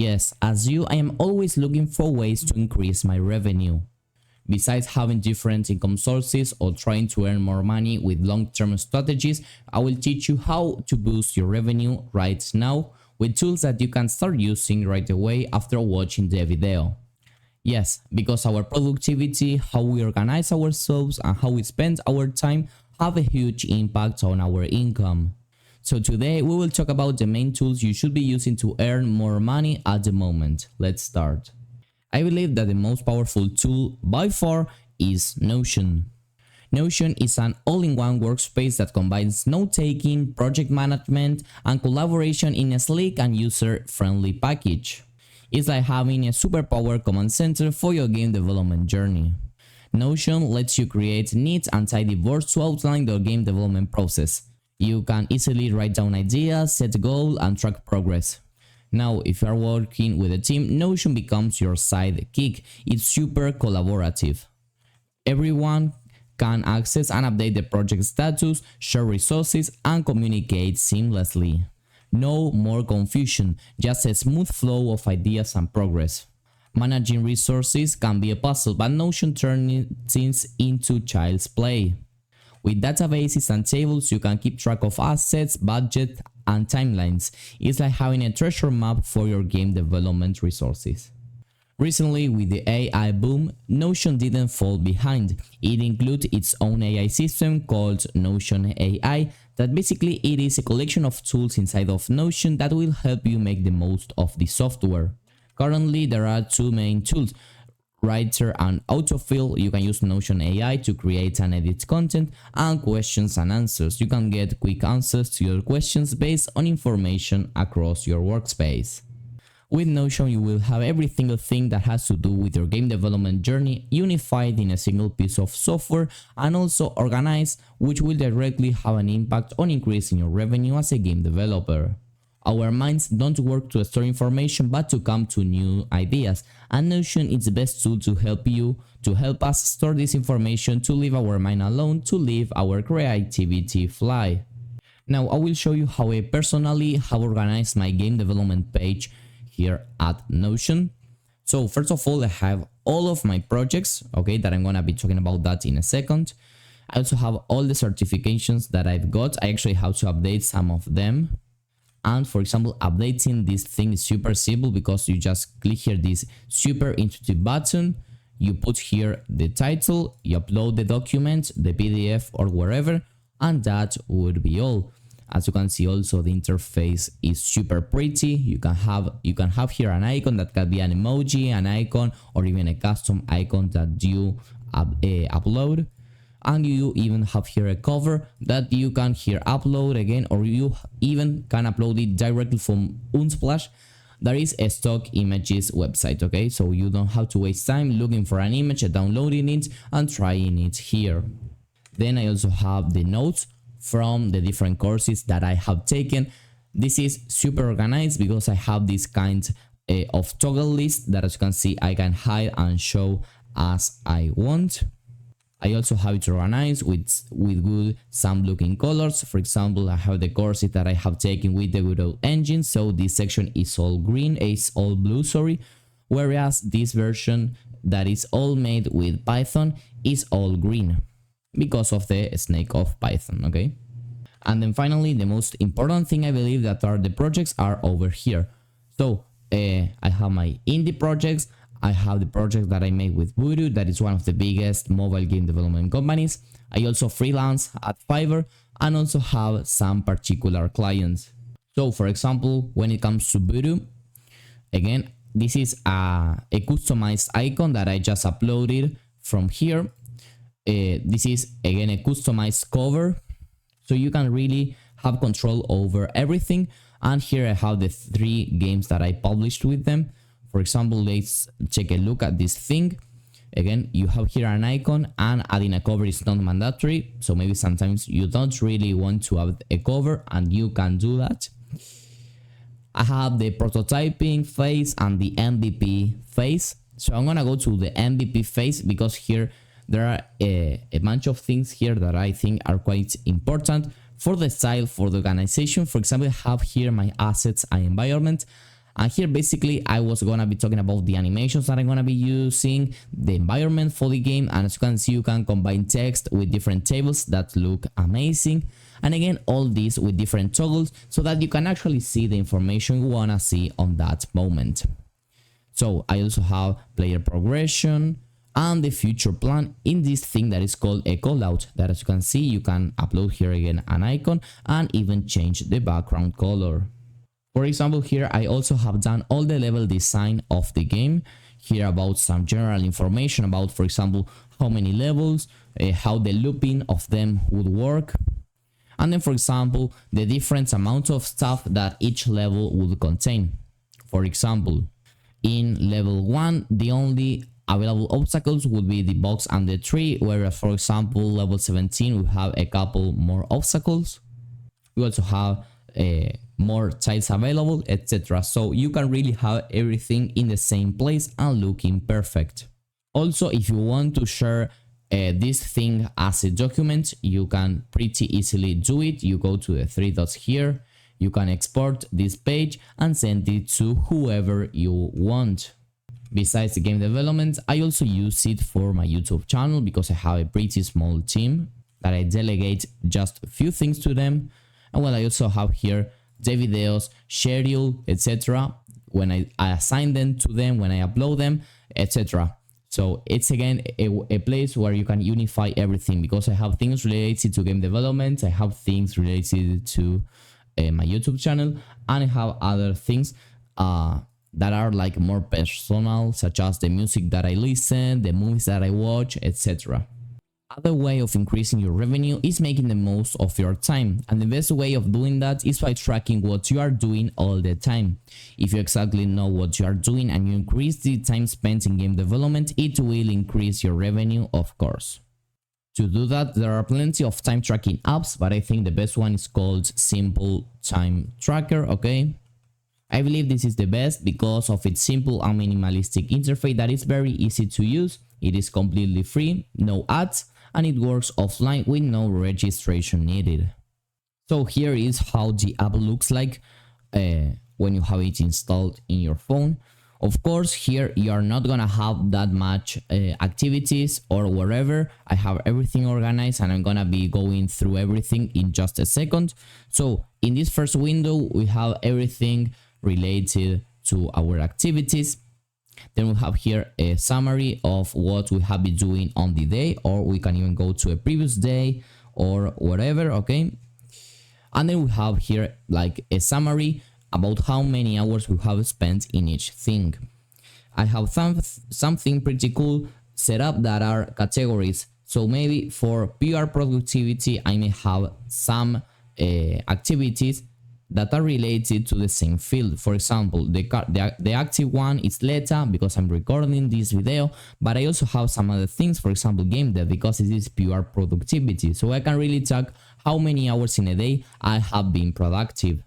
Yes, as you, I am always looking for ways to increase my revenue. Besides having different income sources or trying to earn more money with long-term strategies, I will teach you how to boost your revenue right now with tools that you can start using right away after watching the video. Yes, because our productivity, how we organize ourselves, and how we spend our time have a huge impact on our income. So today we will talk about the main tools you should be using to earn more money at the moment. Let's start. I believe that the most powerful tool by far is Notion. Notion is an all-in-one workspace that combines note-taking, project management, and collaboration in a sleek and user-friendly package. It's like having a superpower command center for your game development journey. Notion lets you create neat and tidy boards to outline your game development process. You can easily write down ideas, set goals, and track progress. Now, if you are working with a team, Notion becomes your sidekick. It's super collaborative. Everyone can access and update the project status, share resources, and communicate seamlessly. No more confusion, just a smooth flow of ideas and progress. Managing resources can be a puzzle, but Notion turns things into child's play. With databases and tables, you can keep track of assets, budget, and timelines. It's like having a treasure map for your game development resources. Recently, with the AI boom, Notion didn't fall behind. It includes its own AI system called Notion AI, that basically it is a collection of tools inside of Notion that will help you make the most of the software. Currently, there are two main tools, Writer and Autofill. You can use Notion AI to create and edit content, and questions and answers. You can get quick answers to your questions based on information across your workspace. With Notion, you will have every single thing that has to do with your game development journey unified in a single piece of software and also organized, which will directly have an impact on increasing your revenue as a game developer. Our minds don't work to store information but to come to new ideas, and Notion is the best tool to help us store this information, to leave our mind alone, to leave our creativity fly. Now I will show you how I personally have organized my game development page here at Notion. So first of all, I have all of my projects, okay, that I'm gonna be talking about that in a second. I also have all the certifications that I've got. I actually have to update some of them. And for example, updating this thing is super simple because you just click here this super intuitive button, you put here the title, you upload the document, the PDF or wherever, and that would be all. As you can see, also the interface is super pretty. You can have here an icon that can be an emoji, an icon, or even a custom icon that you upload. And you even have here a cover that you can here upload again, or you even can upload it directly from Unsplash. There is a stock images website, okay, so you don't have to waste time looking for an image, downloading it and trying it here. Then I also have the notes from the different courses that I have taken. This is super organized because I have this kind of toggle list that, as you can see, I can hide and show as I want. I also have it organized with good some looking colors. For example, I have the courses that I have taken with the Budo engine, so this section is all green, it's all blue, sorry, whereas this version that is all made with Python is all green because of the snake of Python, okay? And then finally, the most important thing I believe that are the projects are over here. So I have my indie projects. I have the project that I made with Budo, that is one of the biggest mobile game development companies. I also freelance at Fiverr and also have some particular clients. So for example, when it comes to Budo, again, this is a customized icon that I just uploaded from here. This is again a customized cover, so you can really have control over everything. And here I have the 3 games that I published with them. For example, let's take a look at this thing. Again, you have here an icon, and adding a cover is not mandatory. So maybe sometimes you don't really want to have a cover, and you can do that. I have the prototyping phase and the MVP phase. So I'm gonna go to the MVP phase because here there are a bunch of things here that I think are quite important for the style, for the organization. For example, I have here my assets and environment. And here basically I was gonna be talking about the animations that I'm gonna be using, the environment for the game, and as you can see you can combine text with different tables that look amazing. And again, all this with different toggles so that you can actually see the information you wanna see on that moment. So I also have player progression and the future plan in this thing that is called a callout, that as you can see you can upload here again an icon and even change the background color. For example, here I also have done all the level design of the game, here about some general information about, for example, how many levels, how the looping of them would work, and then for example the different amount of stuff that each level would contain. For example, in level 1 the only available obstacles would be the box and the tree, whereas for example level 17 we have a couple more obstacles. We also have more tiles available, etc. So you can really have everything in the same place and looking perfect. Also, if you want to share this thing as a document, you can pretty easily do it. You go to the three dots here, you can export this page and send it to whoever you want. Besides the game development, I also use it for my YouTube channel because I have a pretty small team that I delegate just a few things to them. And well, I also have here the videos, schedule, etc. when I assign them to them, when I upload them, etc. So it's again a place where you can unify everything, because I have things related to game development, I have things related to my YouTube channel, and I have other things that are like more personal, such as the music that I listen, the movies that I watch, etc. Other way of increasing your revenue is making the most of your time, and the best way of doing that is by tracking what you are doing all the time. If you exactly know what you are doing and you increase the time spent in game development, it will increase your revenue, of course. To do that, there are plenty of time tracking apps, but I think the best one is called Simple Time Tracker, okay? I believe this is the best because of its simple and minimalistic interface that is very easy to use. It is completely free, no ads, and it works offline with no registration needed. So here is how the app looks like when you have it installed in your phone. Of course, here you are not gonna have that much activities or whatever. I have everything organized and I'm gonna be going through everything in just a second. So in this first window, we have everything related to our activities. Then we have here a summary of what we have been doing on the day, or we can even go to a previous day or whatever, okay? And then we have here like a summary about how many hours we have spent in each thing. I have something pretty cool set up that are categories. So maybe for PR productivity, I may have some activities that are related to the same field. For example, the active one is letta because I'm recording this video, but I also have some other things, for example game dev, because it is pure productivity. So I can really track how many hours in a day I have been productive.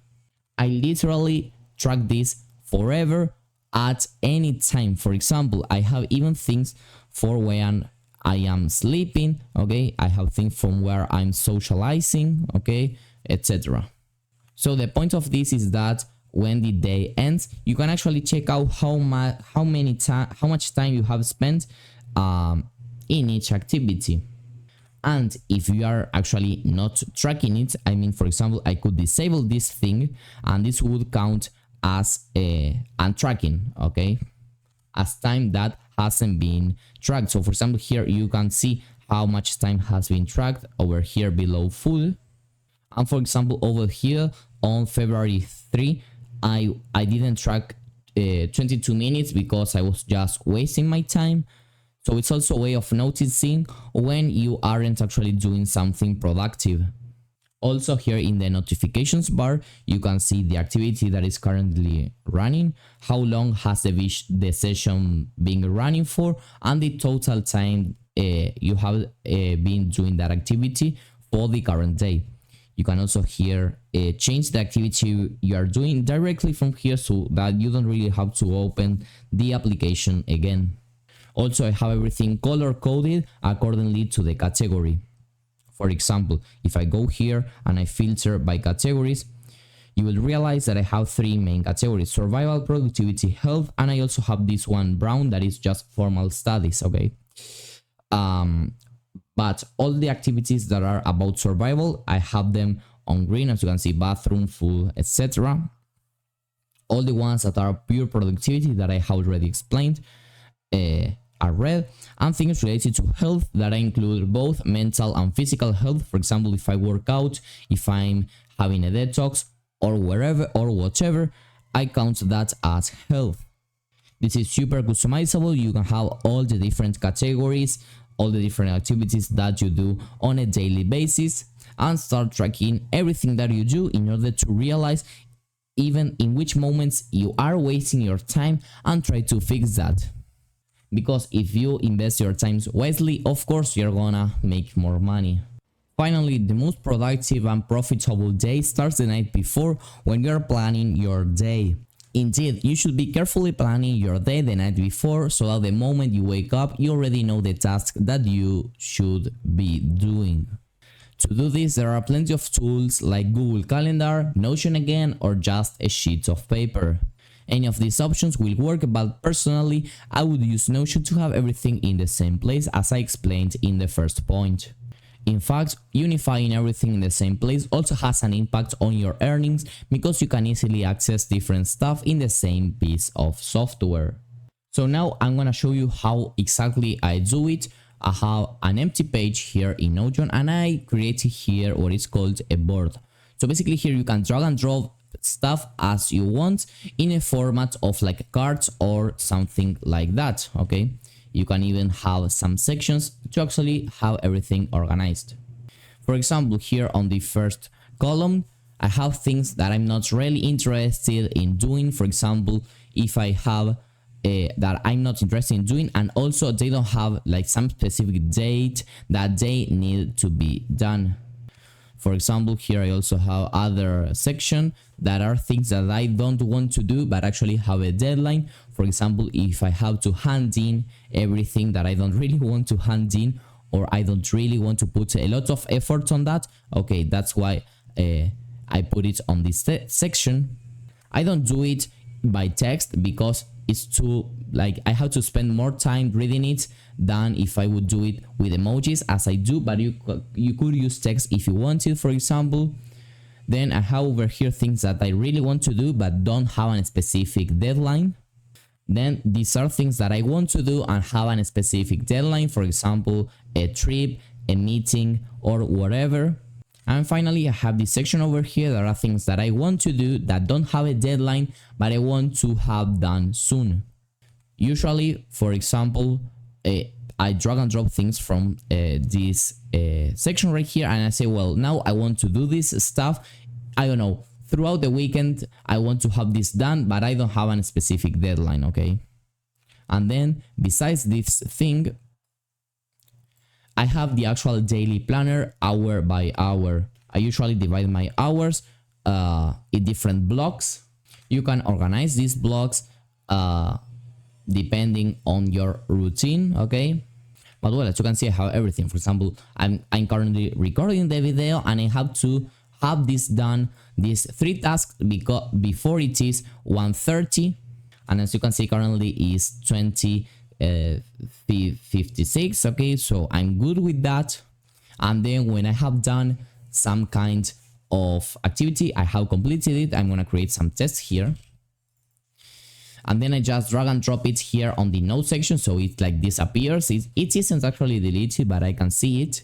I literally track this forever at any time. For example, I have even things for when I am sleeping, okay? I have things from where I'm socializing, okay, etc. So the point of this is that when the day ends, you can actually check out how much time you have spent in each activity. And if you are actually not tracking it, I mean, for example, I could disable this thing and this would count as untracking, okay, as time that hasn't been tracked. So for example, here you can see how much time has been tracked over here below full. And for example, over here on February 3, I didn't track 22 minutes because I was just wasting my time. So it's also a way of noticing when you aren't actually doing something productive. Also here in the notifications bar, you can see the activity that is currently running, how long has the session been running for, and the total time you have been doing that activity for the current day. You can also here change the activity you are doing directly from here so that you don't really have to open the application again. Also, I have everything color coded accordingly to the category. For example, if I go here and I filter by categories, you will realize that I have three main categories: survival, productivity, health, and I also have this one brown that is just formal studies. Okay. But all the activities that are about survival, I have them on green, as you can see: bathroom, food, etc. All the ones that are pure productivity that I have already explained are red, and things related to health that I include both mental and physical health. For example, if I work out, if I'm having a detox, or wherever or whatever, I count that as health. This is super customizable. You can have all the different categories, all the different activities that you do on a daily basis, and start tracking everything that you do in order to realize even in which moments you are wasting your time and try to fix that. Because if you invest your time wisely, of course you're gonna make more money. Finally, the most productive and profitable day starts the night before, when you're planning your day. Indeed, you should be carefully planning your day the night before, so that the moment you wake up, you already know the task that you should be doing. To do this, there are plenty of tools like Google Calendar, Notion again, or just a sheet of paper. Any of these options will work, but personally, I would use Notion to have everything in the same place, as I explained in the first point. In fact, unifying everything in the same place also has an impact on your earnings, because you can easily access different stuff in the same piece of software. So now I'm gonna show you how exactly I do it. I have an empty page here in Notion, and I created here what is called a board. So basically here you can drag and drop stuff as you want in a format of like cards or something like that. Okay, you can even have some sections to actually have everything organized. For example, here on the first column, I have things that I'm not really interested in doing. For example, if I have that I'm not interested in doing, and also they don't have like some specific date that they need to be done. For example, here I also have other section that are things that I don't want to do but actually have a deadline. For example, if I have to hand in everything that I don't really want to hand in, or I don't really want to put a lot of effort on that, okay, that's why I put it on this section. I don't do it by text because it's too, like, I have to spend more time reading it than if I would do it with emojis, as I do, but you could use text if you wanted, for example. Then I have over here things that I really want to do but don't have a specific deadline. Then these are things that I want to do and have a specific deadline, for example, a trip, a meeting, or whatever. And finally, I have this section over here that are things that I want to do that don't have a deadline but I want to have done soon. Usually, for example, I drag and drop things from this section right here, and I say, well, now I want to do this stuff, I don't know, throughout the weekend I want to have this done, but I don't have a specific deadline. Okay, and then besides this thing, I have the actual daily planner hour by hour. I usually divide my hours in different blocks. You can organize these blocks depending on your routine. Okay, but well, as you can see, I have everything. For example, I'm currently recording the video and I have to have this done, these 3 tasks, because before it is 1:30, and as you can see currently is 20:56. Okay, so I'm good with that. And then when I have done some kind of activity, I have completed it, I'm gonna create some tests here, and then I just drag and drop it here on the note section, so it like disappears. It isn't actually deleted, but I can see it.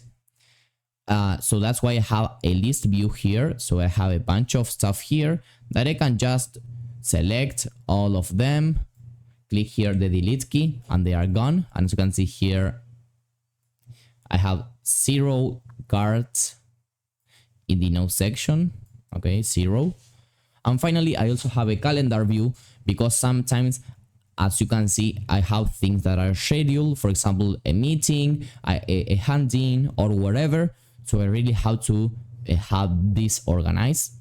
So that's why I have a list view here. So I have a bunch of stuff here that I can just select all of them, click here the delete key, and they are gone. And as you can see here, I have 0 cards in the note section. Okay, 0. And finally, I also have a calendar view, because sometimes, as you can see, I have things that are scheduled, for example, a meeting, a hand-in, or whatever. So I really have to have this organized.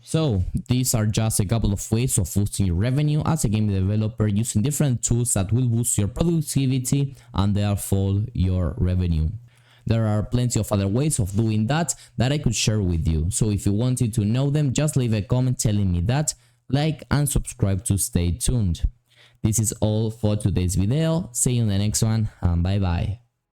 So these are just a couple of ways of boosting your revenue as a game developer, using different tools that will boost your productivity and therefore your revenue. There are plenty of other ways of doing that I could share with you. So if you wanted to know them, just leave a comment telling me that, like and subscribe to stay tuned. This is all for today's video. See you in the next one and bye bye.